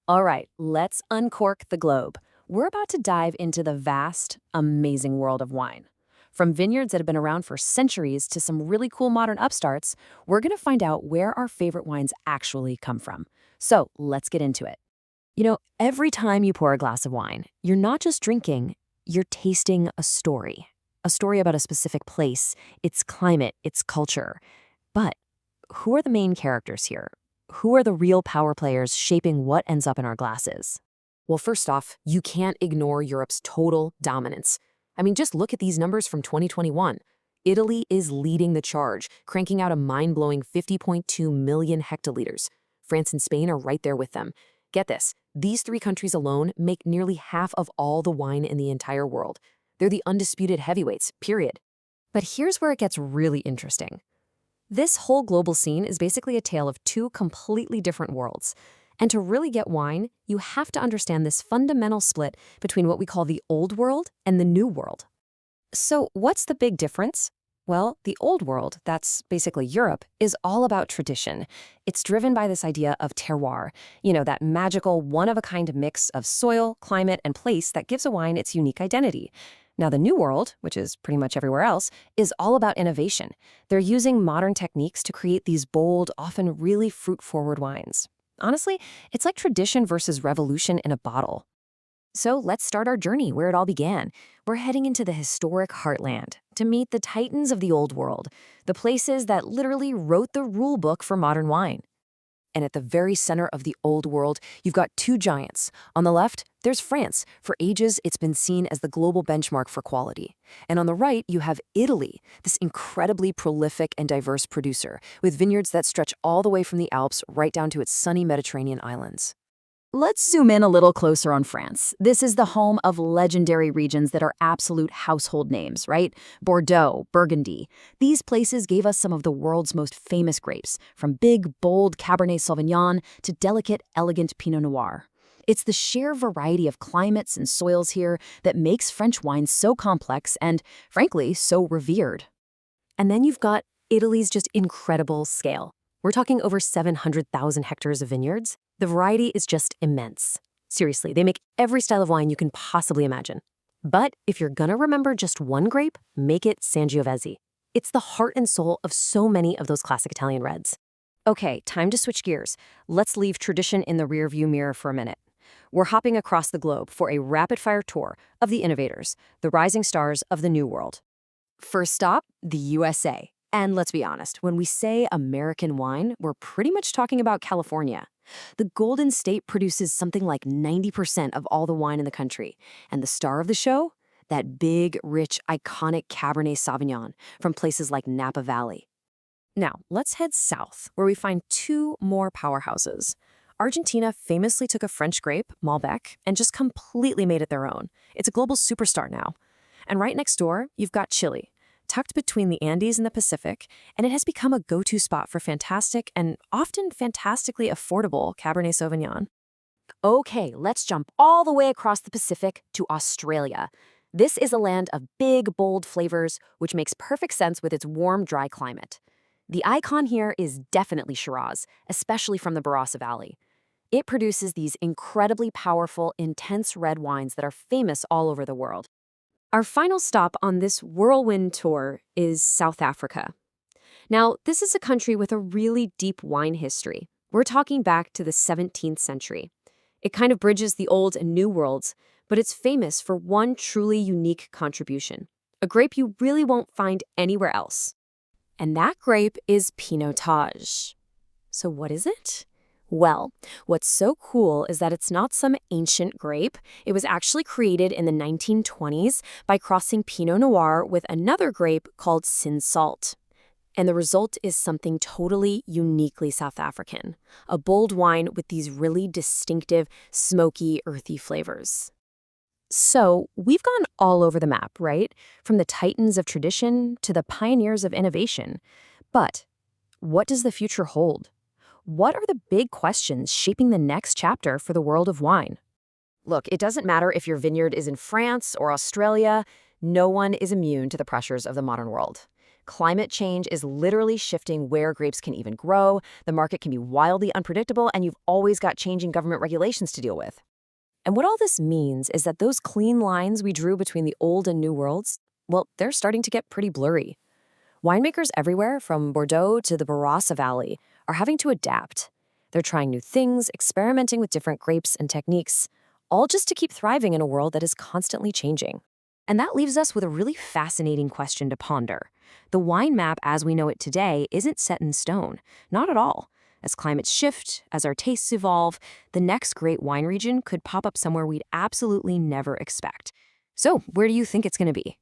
All right, let's uncork the globe. We're about to dive into the vast, amazing world of wine. From vineyards that have been around for centuries to some really cool modern upstarts, we're going to find out where our favorite wines actually come from. So let's get into it. Every time you pour a glass of wine, you're not just drinking, you're tasting a story. A story about a specific place, its climate, its culture. But who are the main characters here? Who are the real power players shaping what ends up in our glasses? Well, first off, you can't ignore Europe's total dominance. I mean, just look at these numbers from 2021. Italy is leading the charge, cranking out a mind-blowing 50.2 million hectoliters. France and Spain are right there with them. Get this, these three countries alone make nearly half of all the wine in the entire world. They're the undisputed heavyweights, period. But here's where it gets really interesting. This whole global scene is basically a tale of two completely different worlds. And to really get wine, you have to understand this fundamental split between what we call the old world and the new world. So what's the big difference? Well, the old world, that's basically Europe, is all about tradition. It's driven by this idea of terroir, that magical, one-of-a-kind mix of soil, climate, and place that gives a wine its unique identity. Now, the New World, which is pretty much everywhere else, is all about innovation. They're using modern techniques to create these bold, often really fruit-forward wines. Honestly, it's like tradition versus revolution in a bottle. So let's start our journey where it all began. We're heading into the historic heartland to meet the titans of the Old World, the places that literally wrote the rule book for modern wine. And at the very center of the Old World, you've got two giants. On the left, there's France. For ages, it's been seen as the global benchmark for quality. And on the right, you have Italy, this incredibly prolific and diverse producer, with vineyards that stretch all the way from the Alps right down to its sunny Mediterranean islands. Let's zoom in a little closer on France. This is the home of legendary regions that are absolute household names, right? Bordeaux, Burgundy. These places gave us some of the world's most famous grapes, from big, bold Cabernet Sauvignon to delicate, elegant Pinot Noir. It's the sheer variety of climates and soils here that makes French wine so complex and, frankly, so revered. And then you've got Italy's just incredible scale. We're talking over 700,000 hectares of vineyards. The variety is just immense. Seriously, they make every style of wine you can possibly imagine. But if you're gonna remember just one grape, make it Sangiovese. It's the heart and soul of so many of those classic Italian reds. Okay, time to switch gears. Let's leave tradition in the rearview mirror for a minute. We're hopping across the globe for a rapid-fire tour of the innovators, the rising stars of the New World. First stop, the USA. And let's be honest, when we say American wine, we're pretty much talking about California. The Golden State produces something like 90% of all the wine in the country. And the star of the show? That big, rich, iconic Cabernet Sauvignon from places like Napa Valley. Now, let's head south, where we find two more powerhouses. Argentina famously took a French grape, Malbec, and just completely made it their own. It's a global superstar now. And right next door, you've got Chile, tucked between the Andes and the Pacific, and it has become a go-to spot for fantastic and often fantastically affordable Cabernet Sauvignon. Okay, let's jump all the way across the Pacific to Australia. This is a land of big, bold flavors, which makes perfect sense with its warm, dry climate. The icon here is definitely Shiraz, especially from the Barossa Valley. It produces these incredibly powerful, intense red wines that are famous all over the world. Our final stop on this whirlwind tour is South Africa. Now, this is a country with a really deep wine history. We're talking back to the 17th century. It kind of bridges the old and new worlds, but it's famous for one truly unique contribution, a grape you really won't find anywhere else. And that grape is Pinotage. So what is it? Well, what's so cool is that it's not some ancient grape. It was actually created in the 1920s by crossing Pinot Noir with another grape called Cinsault. And the result is something totally uniquely South African, a bold wine with these really distinctive, smoky, earthy flavors. So we've gone all over the map, right? From the titans of tradition to the pioneers of innovation. But what does the future hold? What are the big questions shaping the next chapter for the world of wine? Look, it doesn't matter if your vineyard is in France or Australia, no one is immune to the pressures of the modern world. Climate change is literally shifting where grapes can even grow, the market can be wildly unpredictable, and you've always got changing government regulations to deal with. And what all this means is that those clean lines we drew between the old and new worlds, well, they're starting to get pretty blurry. Winemakers everywhere, from Bordeaux to the Barossa Valley, are having to adapt. They're trying new things, experimenting with different grapes and techniques, all just to keep thriving in a world that is constantly changing. And that leaves us with a really fascinating question to ponder. The wine map as we know it today isn't set in stone, not at all. As climates shift, as our tastes evolve, the next great wine region could pop up somewhere we'd absolutely never expect. So, where do you think it's going to be?